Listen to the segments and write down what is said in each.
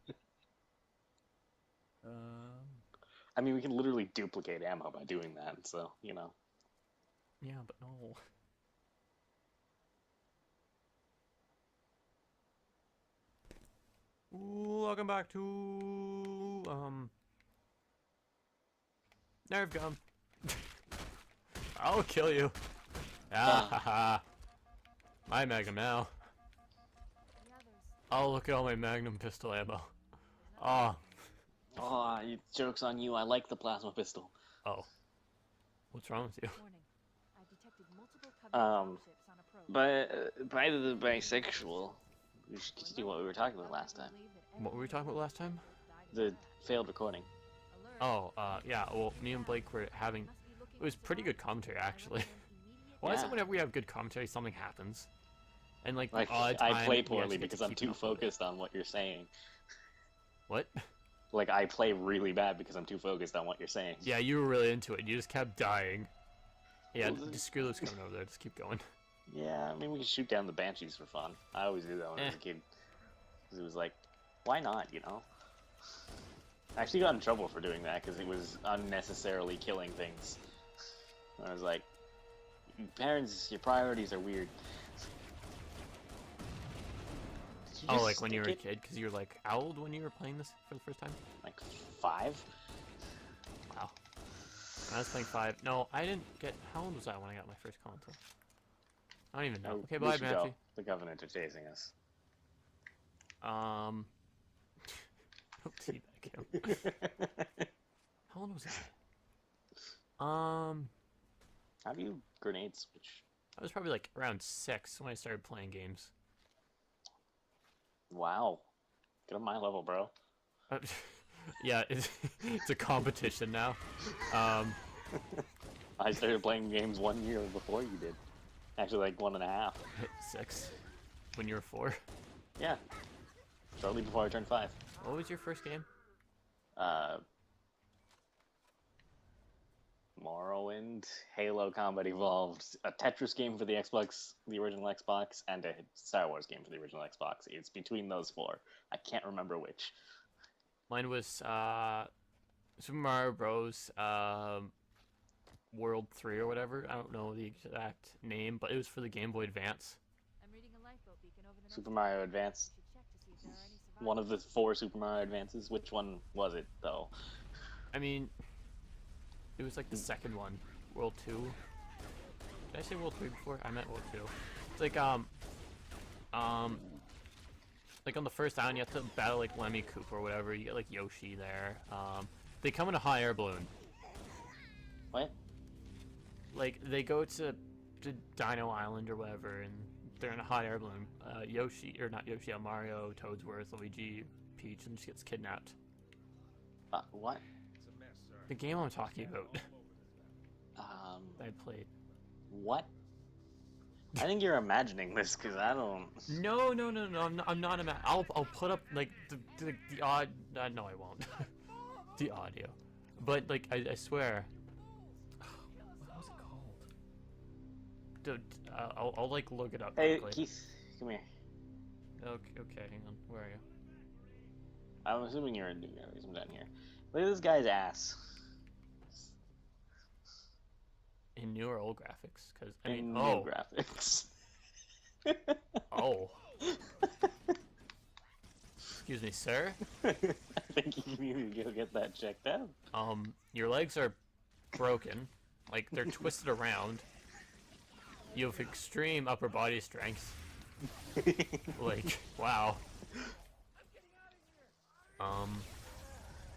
Like, I mean, we can literally duplicate ammo by doing that, so, you know. yeah, but no. Ooh, welcome back to NerveGum. I'll kill you. Ah Uh, ha ha. My Magnum now. Oh, look at all my Magnum pistol ammo. Oh, joke's on you, I like the plasma pistol. oh. What's wrong with you? Warning. I've detected multiple Covenant Um, dropships on approach. by the bisexual, we should continue what we were talking about last time. What were we talking about last time? The failed recording. Oh, yeah, well, me and Blake were having... It was pretty good commentary, actually. Why is it Yeah. whenever we have good commentary, something happens? And, like, the Like, odd I time, play we poorly actually get to because I'm keep too it uploaded. focused on what you're saying. What? Like, I play really bad because I'm too focused on what you're saying. Yeah, you were really into it. You just kept dying. Yeah, Well, just screw this coming over there. Just keep going. yeah, I mean, we can shoot down the banshees for fun. I always do that when I was a kid. Because it was like, why not, you know? I actually got in trouble for doing that because it was unnecessarily killing things. I was like, parents, your priorities are weird. Did you Oh, just like when you were a stick it? kid? Because you were, like, how old when you were playing this for the first time? Like 5? Wow. When I was playing 5. No, I didn't get... How old was I when I got my first console? I don't even know. Oh, Okay, we bye, should Matthew. go. The Covenant are chasing us. Don't teabag him. How old was I? How do you grenade switch? I was probably like around 6 when I started playing games. Wow. Get on my level, bro. Yeah, it's a competition now. I started playing games 1 year before you did. Actually, like 1.5. 6 when you were 4. Yeah. Shortly before I turned 5. What was your first game? Uh, Morrowind, Halo Combat Evolved, a Tetris game for the Xbox, the original Xbox, and a Star Wars game for the original Xbox. It's between those 4. I can't remember which. Mine was Super Mario Bros. World 3 or whatever. I don't know the exact name, but it was for the Game Boy Advance. I'm reading a lifeboat beacon over the Super Mario Advance. should check to see if there are any survivors. One of the 4 Super Mario Advances. Which one was it, though? I mean, it was like the second one, World 2. Did I say World 3 before? I meant World 2. It's like, like on the first island, you have to battle like Lemmy Cooper or whatever. You get like Yoshi there. They come in a hot air balloon. What? Like they go to Dino Island or whatever, and they're in a hot air balloon. Yoshi or not Yoshi, Mario, Toadsworth, Luigi, Peach, and just gets kidnapped. What? The game I'm talking about. Um, I played. what? I think you're imagining this, because I don't... No, no, no, no. I'm not I'll put up like the odd. No, I won't. The audio, but like I swear. What was it called? Dude, I'll like look it up Hey, quickly. Keith, come here. Okay, hang on. Where are you? I'm assuming you're in New York. I'm down here. Look at this guy's ass. In new or old graphics? Because I mean, In new oh, graphics. oh. Excuse me, sir. I think you need to go get that checked out. Your legs are broken, like they're twisted around. You have extreme upper body strength. Like, wow.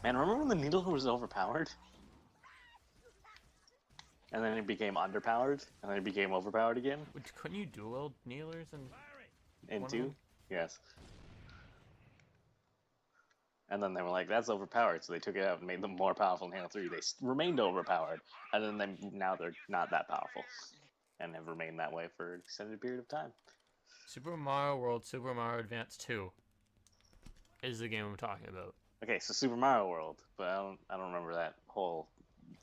Man, remember when the needle was overpowered? And then it became underpowered, and then it became overpowered again? Couldn't you dual kneelers and In one of 2? them? Yes. And then they were like, that's overpowered, so they took it out and made them more powerful in Halo 3. They remained overpowered, and then now they're not that powerful. And have remained that way for an extended period of time. Super Mario World, Super Mario Advance 2 is the game I'm talking about. Okay, so Super Mario World, but I don't remember that whole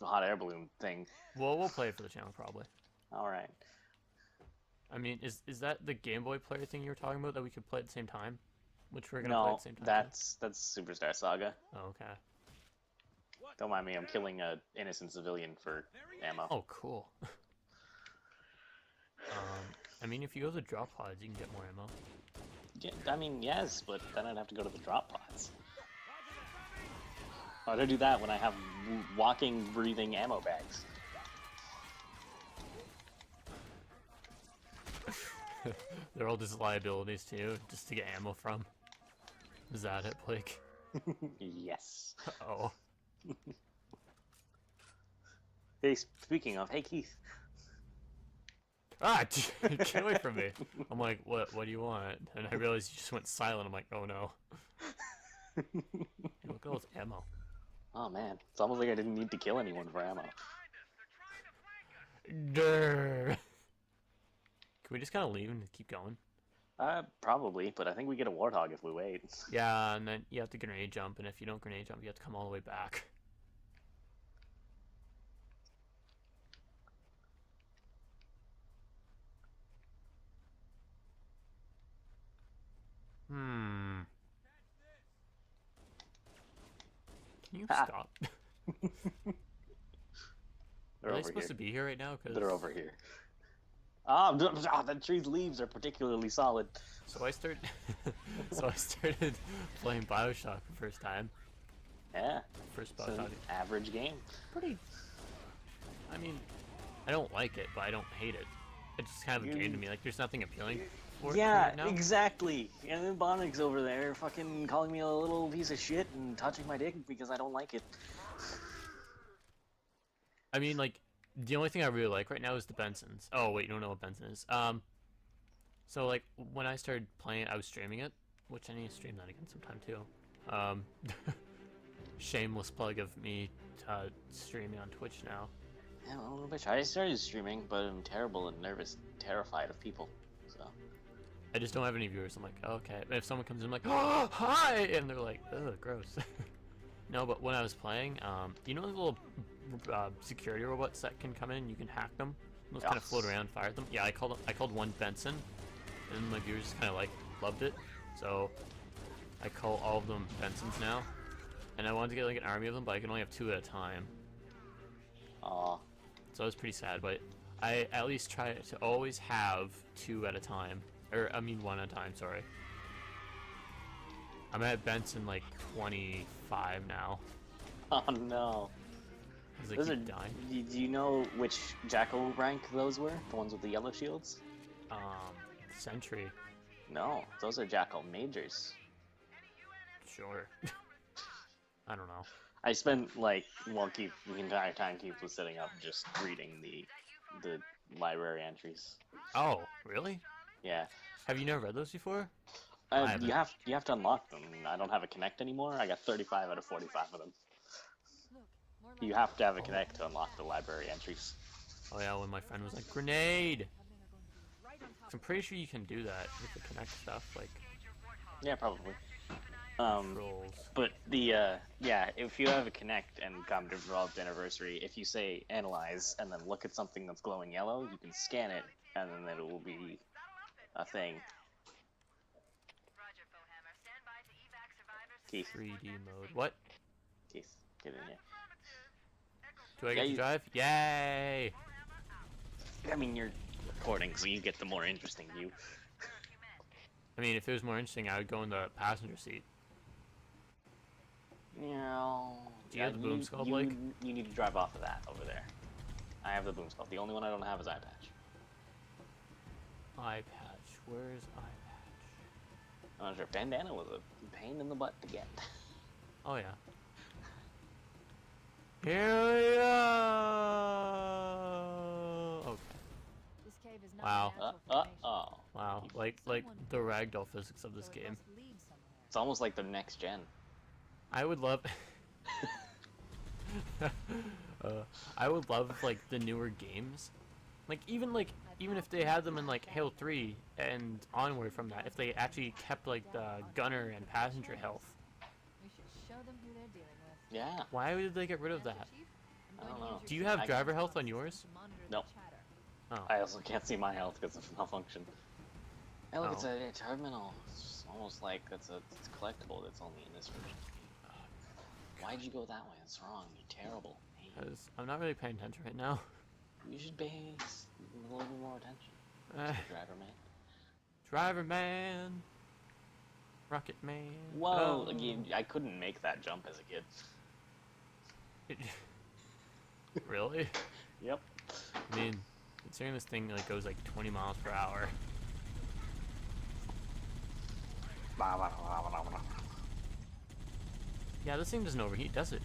hot air balloon thing. Well, we'll play it for the channel probably. Alright. I mean, is that the Game Boy player thing you were talking about that we could play at the same time? which we're gonna play at No, the same time. that's Superstar Saga. Oh, okay. Don't mind me, I'm killing a innocent civilian for ammo. Oh, cool. I mean, if you go to drop pods, you can get more ammo. Yeah, I mean, yes, but then I'd have to go to the drop pods. Why would I do that when I have walking, breathing ammo bags? They're all just liabilities to you, just to get ammo from. Is that it, Blake? Yes. Oh. Hey, speaking of, hey Keith. Ah, get away from me. I'm like, what do you want? And I realized you just went silent. I'm like, oh no. Hey, look at all this ammo. Oh man, it's almost like I didn't need to kill anyone for ammo. Durr. Can we just kind of leave and keep going? Probably, but I think we get a warthog if we wait. Yeah, and then you have to grenade jump, and if you don't grenade jump, you have to come all the way back. Can you stop? They're Are they over supposed here. to be here right now? Cause... They're over here. That tree's leaves are particularly solid. So I started playing Bioshock the first time. Yeah. First It's an Bioshock. average game. Pretty. I mean, I don't like it, but I don't hate it. It's just kind of a game to me. Like, there's nothing appealing for it Yeah, right now. exactly. And then Bonnick's over there fucking calling me a little piece of shit and touching my dick because I don't like it. I mean, like, the only thing I really like right now is the Bensons. Oh, wait, you don't know what Benson is. So, like, when I started playing it, I was streaming it, which I need to stream that again sometime, too. Shameless plug of me streaming on Twitch now. Yeah, well, bitch, I started streaming, but I'm terrible and nervous, terrified of people, so... I just don't have any viewers. I'm like, oh, okay. If someone comes in, I'm like, oh, hi! And they're like, ugh, gross. No, but when I was playing, you know the little security robots that can come in? You can hack them. Those kind of float around and fire them. Yeah, I called one Benson, and my viewers just kind of like loved it. So I call all of them Bensons now. And I wanted to get like an army of them, but I can only have 2 at a time. Aw. So I was pretty sad, but I at least try to always have 2 at a time. Or, I mean 1 at a time, sorry. I'm at Benson like 25 now. Oh no. Cause they Those are keep dying. Do you know which Jackal rank those were? The ones with the yellow shields? Sentry. No, those are Jackal Majors. Sure. I don't know. I spent like the entire time Keith was setting up just reading the library entries. Oh, really? Yeah. Have you never read those before? I haven't. You have to unlock them. I don't have a Connect anymore. I got 35 out of 45 of them. Look, more You have to have a Connect to unlock the library entries. Oh yeah, when my friend was like, grenade! happening are going to be right on top I'm pretty sure you can do that with the Connect stuff, like, Yeah, probably. trolls. But yeah, if you have a Connect and come to Revolved Anniversary, if you say analyze and then look at something that's glowing yellow, you can scan it, and then it will be a thing. Keith, 3D mode. What? Keith, get in here. Do I get Yeah, to you- drive? Yay! I mean, you're recording, so you get the more interesting view. I mean, if it was more interesting, I would go in the passenger seat. Yeah. Do you have the boom skull, Blake? You need to drive off of that over there. I have the boom skull. The only one I don't have is eye patch. Eye patch. Where's eye patch? I'm not sure. Bandana was a pain in the butt to get. Oh yeah. Here we go. Okay. This cave is not Wow. natural formation. Oh. Wow. Like the ragdoll physics of this So it game. must lead somewhere. It's almost like the next gen. I would love. I would love like the newer games, like even if they had them in like Halo 3 and onward from that, if they actually kept like the gunner and passenger health. We should show them who they're dealing with. Yeah. Why did they get rid of that? Chief, I I'm don't going to know. use Do your you have I- driver health on yours? to monitor Nope. the chatter. Oh. I also can't see my health because of malfunction. Hey, look, Oh. it's a terminal. It's almost like it's collectible that's only in this version. Why'd you go that way? That's wrong. You're terrible. Hey, Because I'm not really paying attention right now. you should pay a little bit more attention. Eh. Mr. Driver Man. Driver man. Rocket man. Whoa! Oh. Again, I couldn't make that jump as a kid. Really? Yep. I mean, considering this thing like goes like 20 miles per hour. Yeah, this thing doesn't overheat, does it?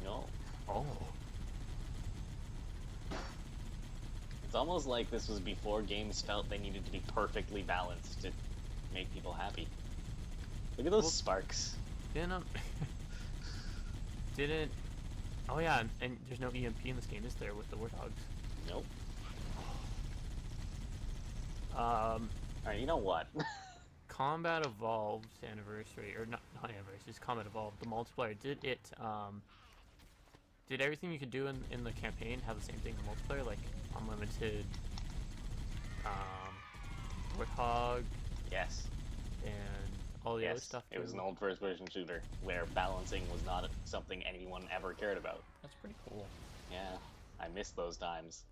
No. Oh. It's almost like this was before games felt they needed to be perfectly balanced to make people happy. Look at those Well, sparks. Didn't. Didn't. Oh yeah, and there's no EMP in this game, is there, with the warthogs? Nope. Alright, you know what? Combat Evolved anniversary, or not anniversary, it's Combat Evolved. The multiplayer, did everything you could do in the campaign have the same thing in the multiplayer, like unlimited warthog Yes. and all the other Yes. stuff? It was too? an old first-person shooter where balancing was not something anyone ever cared about. That's pretty cool. Yeah, I miss those times.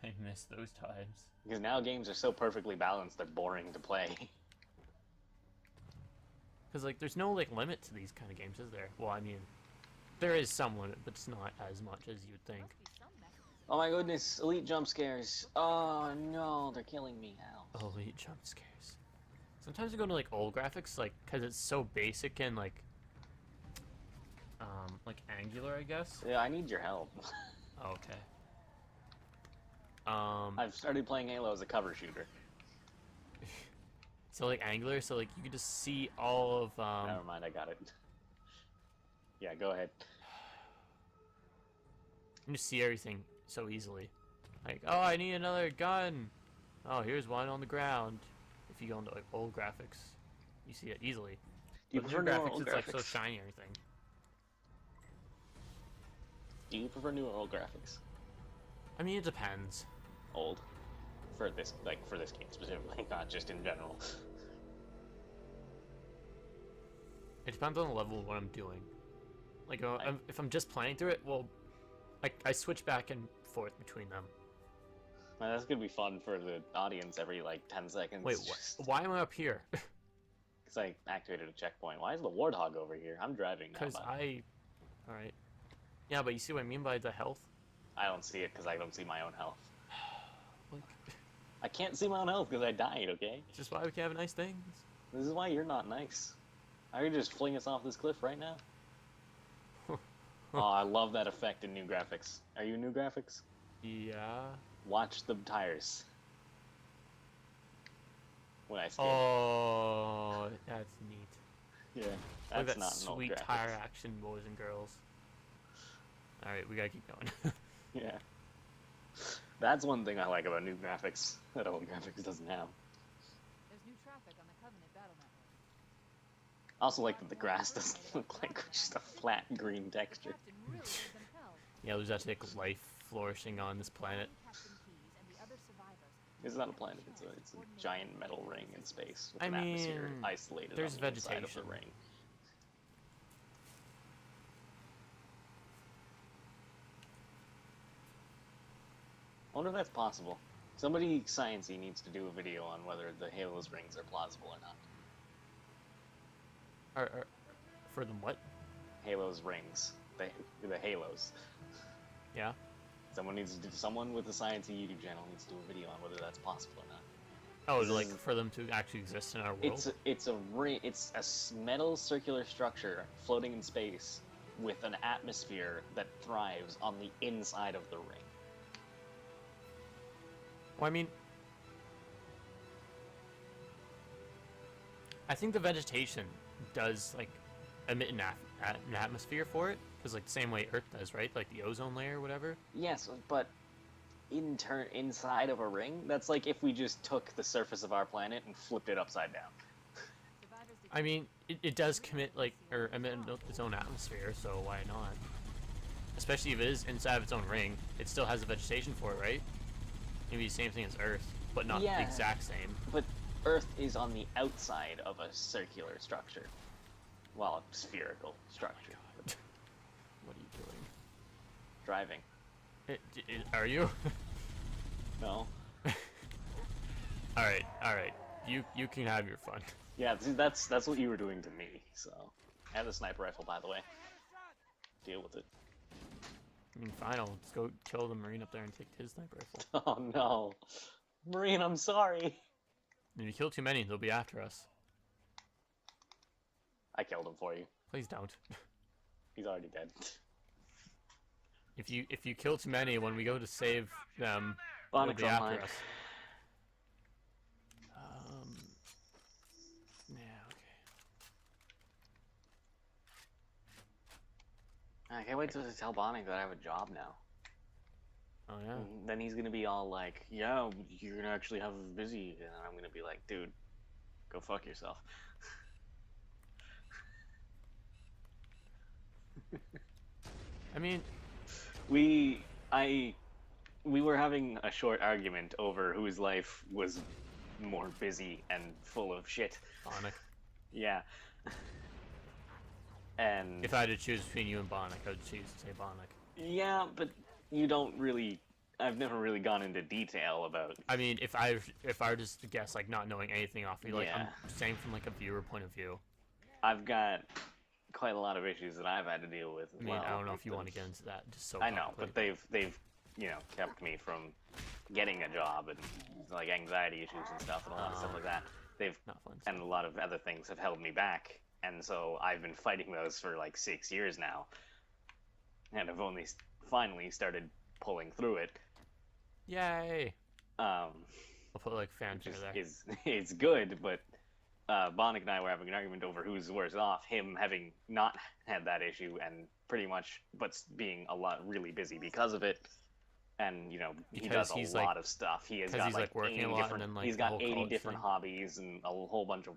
I miss those times. Because now games are so perfectly balanced, they're boring to play. Because like, there's no like limit to these kind of games, is there? Well, I mean, there is some limit, but it's not as much as you'd think. Must be some mechanism. Oh my goodness, elite jump scares. Oh no, they're killing me now. Elite jump scares. Sometimes I go to like old graphics, like, because it's so basic and like angular, I guess. Yeah, I need your help. Okay. I've started playing Halo as a cover shooter. So like angular, so like you can just see all of Never mind, I got it. Yeah, go ahead. you just see everything so easily. Like, oh, I need another gun. Oh, here's one on the ground. If you go into like old graphics, you see it easily. Do you But prefer new newer graphics, old it's like so graphics? shiny and everything. Do you prefer new or old graphics? I mean, it depends. Old. For this game specifically, not just in general. It depends on the level of what I'm doing. Like, if I'm just playing through it, well, I switch back and forth between them. Man, that's gonna be fun for the audience every like 10 seconds. Wait, why am I up here? Because I activated a checkpoint. Why is the warthog over here? I'm driving now. Because Alright. Yeah, but you see what I mean by the health? I don't see it because I don't see my own health. Like, I can't see my own health because I died, okay? it's just why we can have nice things. This is why you're not nice. Are you just fling us off this cliff right now? Oh, I love that effect in new graphics. Are you new graphics? Yeah. Watch the tires. When I skid. Oh, that's neat. Yeah, Look that's at that not an old sweet graphics. tire action, boys and girls. Alright, we gotta keep going. Yeah. That's one thing I like about new graphics that old graphics doesn't have. There's new traffic on the Covenant battle network. I also like that the grass doesn't look like just a flat green texture. Captain really needs them help. Yeah, there's actually like life flourishing on this planet. Captain Keyes and the other survivors. It's not a planet, it's a giant metal ring in space with I an atmosphere mean, isolated there's on the inside of vegetation. the ring. I wonder if that's possible. Somebody sciencey needs to do a video on whether the Halo's rings are plausible or not. For them what? Halo's rings. The Halos. Yeah. Someone with a sciencey YouTube channel needs to do a video on whether that's possible or not. Oh, like for them to actually exist in our world? It's a ring. It's a metal circular structure floating in space with an atmosphere that thrives on the inside of the ring. Well, I mean, I think the vegetation does like emit an atmosphere for it, because like the same way Earth does, right? Like the ozone layer or whatever. Yes, but inside of a ring, that's like if we just took the surface of our planet and flipped it upside down. Survivors I mean, it does emit its own atmosphere, so why not? Especially if it is inside of its own ring, it still has the vegetation for it, right? Maybe the same thing as Earth, but not the Yeah. exact same. But Earth is on the outside of a circular structure. Well, a spherical structure. What are you doing? Driving. Are you? No. All right. You can have your fun. Yeah, that's what you were doing to me, so... I have a sniper rifle, by the way. Deal with it. I mean, fine, I'll just go kill the Marine up there and take his sniper rifle. Oh no. Marine, I'm sorry. If you kill too many, they'll be after us. I killed him for you. Please don't. He's already dead. If you kill too many, when we go to save them, they'll Bonic's be after online. us. Yeah, okay. I can't wait to tell Bonic that I have a job now. Oh yeah. And then he's gonna be all like, yeah, you're gonna actually have busy. And I'm gonna be like, dude, go fuck yourself. I mean, We were having a short argument over whose life was more busy and full of shit. Bonic. Yeah. And If I had to choose between you and Bonic, I would choose to say Bonic. yeah, but you don't really. I've never really gone into detail about. I mean, if I were just to guess, like not knowing anything off you, like Yeah. I'm saying from like a viewer point of view. I've got quite a lot of issues that I've had to deal with. I mean, I don't know if you want to get into that just so. I know, publicly. but they've kept me from getting a job and like anxiety issues and stuff and a lot of stuff like that. They've Not fun. and a lot of other things have held me back, and so I've been fighting those for like 6 years now, and I've only finally started pulling through it. Yay! I'll I'll put like fanfare there. It's good, but Bonic and I were having an argument over who's worse off. Him having not had that issue and pretty much, but being a lot really busy because of it. And he Because does he's, a like- lot of stuff. He has because got he's, like like, working 80 a lot, and different. then, like, He's the got whole 80 college different thing. hobbies and a whole bunch of.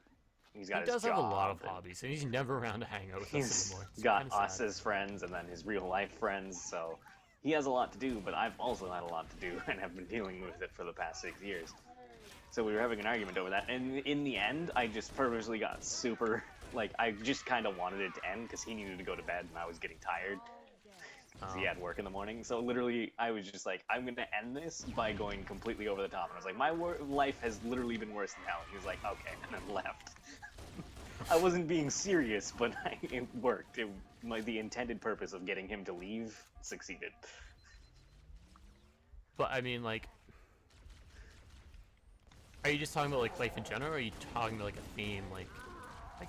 He's got He his does have a lot of job, and hobbies, and he's never around to hang out with us He's anymore. It's got kinda us sad. as friends, and then his real life friends. So he has a lot to do, but I've also had a lot to do, and have been dealing with it for the past 6 years. So we were having an argument over that, and in the end, I just purposely got super, like, I just kind of wanted it to end, because he needed to go to bed, and I was getting tired, because he had work in the morning. So literally, I was just like, I'm going to end this by going completely over the top. And I was like, my life has literally been worse than hell. And he was like, okay, and then left. I wasn't being serious, but it worked. The intended purpose of getting him to leave succeeded. But I mean, like, are you just talking about like life in general, or are you talking about like a theme, like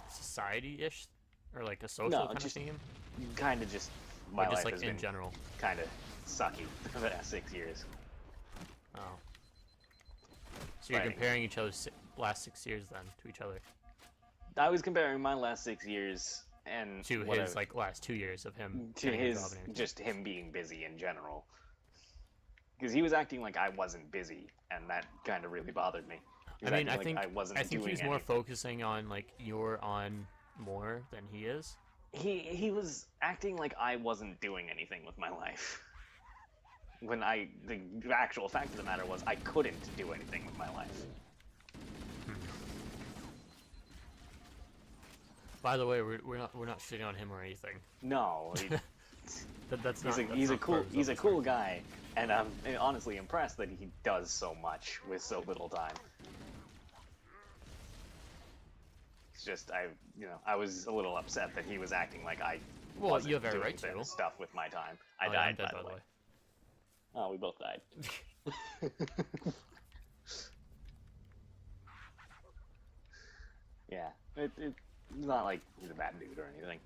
society-ish, or like a social No, kind just of theme, Kind of just, or my just life like has in been general? kind of sucky for the last 6 years. Oh. So you're Fighting. comparing each other's last 6 years then to each other, I was comparing my last 6 years and to what his like last 2 years of him to getting a job his and everything. just him being busy in general, because he was acting like I wasn't busy, and that kind of really bothered me. He was I mean, acting I like think I wasn't he doing was more anything. focusing on like you're on more than he is. He was acting like I wasn't doing anything with my life. When the actual fact of the matter was I couldn't do anything with my life. By the way, we're not shitting on him or anything. No, That's not. that's he's a not cool part of he's a his cool guy, and I'm honestly impressed that he does so much with so little time. It's just I was a little upset that he was acting like I Well, wasn't you have every doing right to. stuff with my time. I Oh, yeah, I'm died, dead, by the way. way. Oh, we both died. Yeah, it's not like he's a bad dude or anything.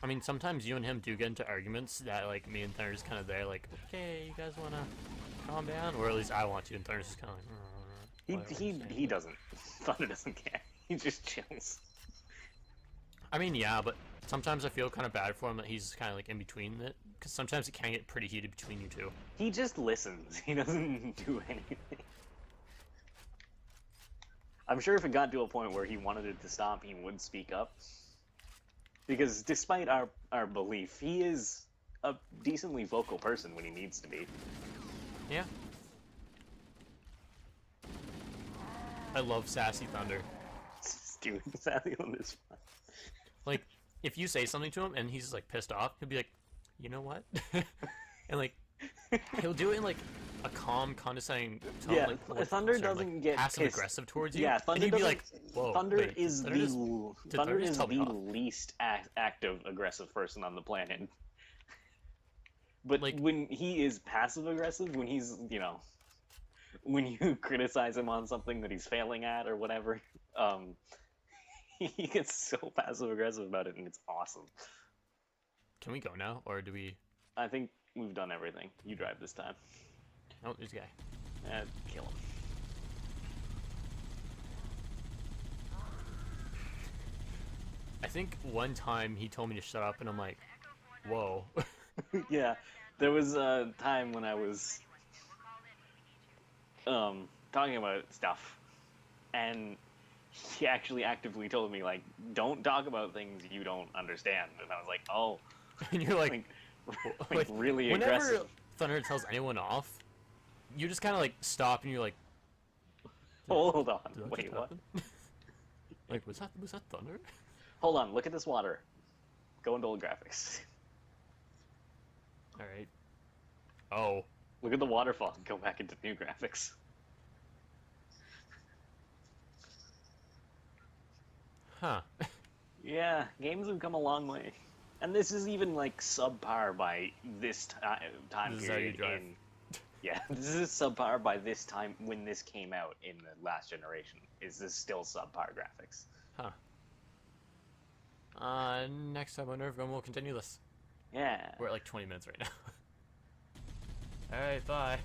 I mean, sometimes you and him do get into arguments that, like, me and Thunder's kind of there, like, okay, you guys want to calm down? Or at least I want to, and Thunder's just kind of like, He doesn't. Thunder doesn't care. He just chills. I mean, yeah, but sometimes I feel kind of bad for him that he's kind of, like, in between it. Because sometimes it can get pretty heated between you two. He just listens. He doesn't do anything. I'm sure if it got to a point where he wanted it to stop, he would speak up. Because despite our belief, he is a decently vocal person when he needs to be. Yeah. I love Sassy Thunder. Dude, Sassy Thunder's fun. Like, if you say something to him and he's like pissed off, he'll be like, you know what? And like, he'll do it in like a calm, condescending tone. Yeah, like, Thunder sort of, doesn't like, get passive pissed. aggressive towards you. Yeah, and Thunder you'd be doesn't. like, whoa. Thunder wait, is Thunder just- did Thunder just is tell me the off? least active aggressive person on the planet. But Like- when he is passive aggressive, when he's when you criticize him on something that he's failing at or whatever, he gets so passive aggressive about it, and it's awesome. Can we go now, or do we? I think we've done everything. You drive this time. Oh, there's a guy. Kill him. I think one time he told me to shut up, and I'm like, whoa. Yeah, there was a time when I was talking about stuff, and he actually actively told me, like, don't talk about things you don't understand. And I was like, oh, And you're like, like really whenever aggressive. Thunder tells anyone off, you just kind of like stop and you're like, Hold on, did that wait, just what? happen? Like, was that Thunder? Hold on, look at this water. Go into old graphics. All right. Oh, Look at the waterfall and go back into new graphics. huh. Yeah, games have come a long way. And this is even, like, subpar by this time This is how you period drive. Yeah, this is subpar by this time when this came out in the last generation. Is this still subpar graphics? Huh. Next time on NerveGum, we'll continue this. Yeah. We're at like 20 minutes right now. All right, bye.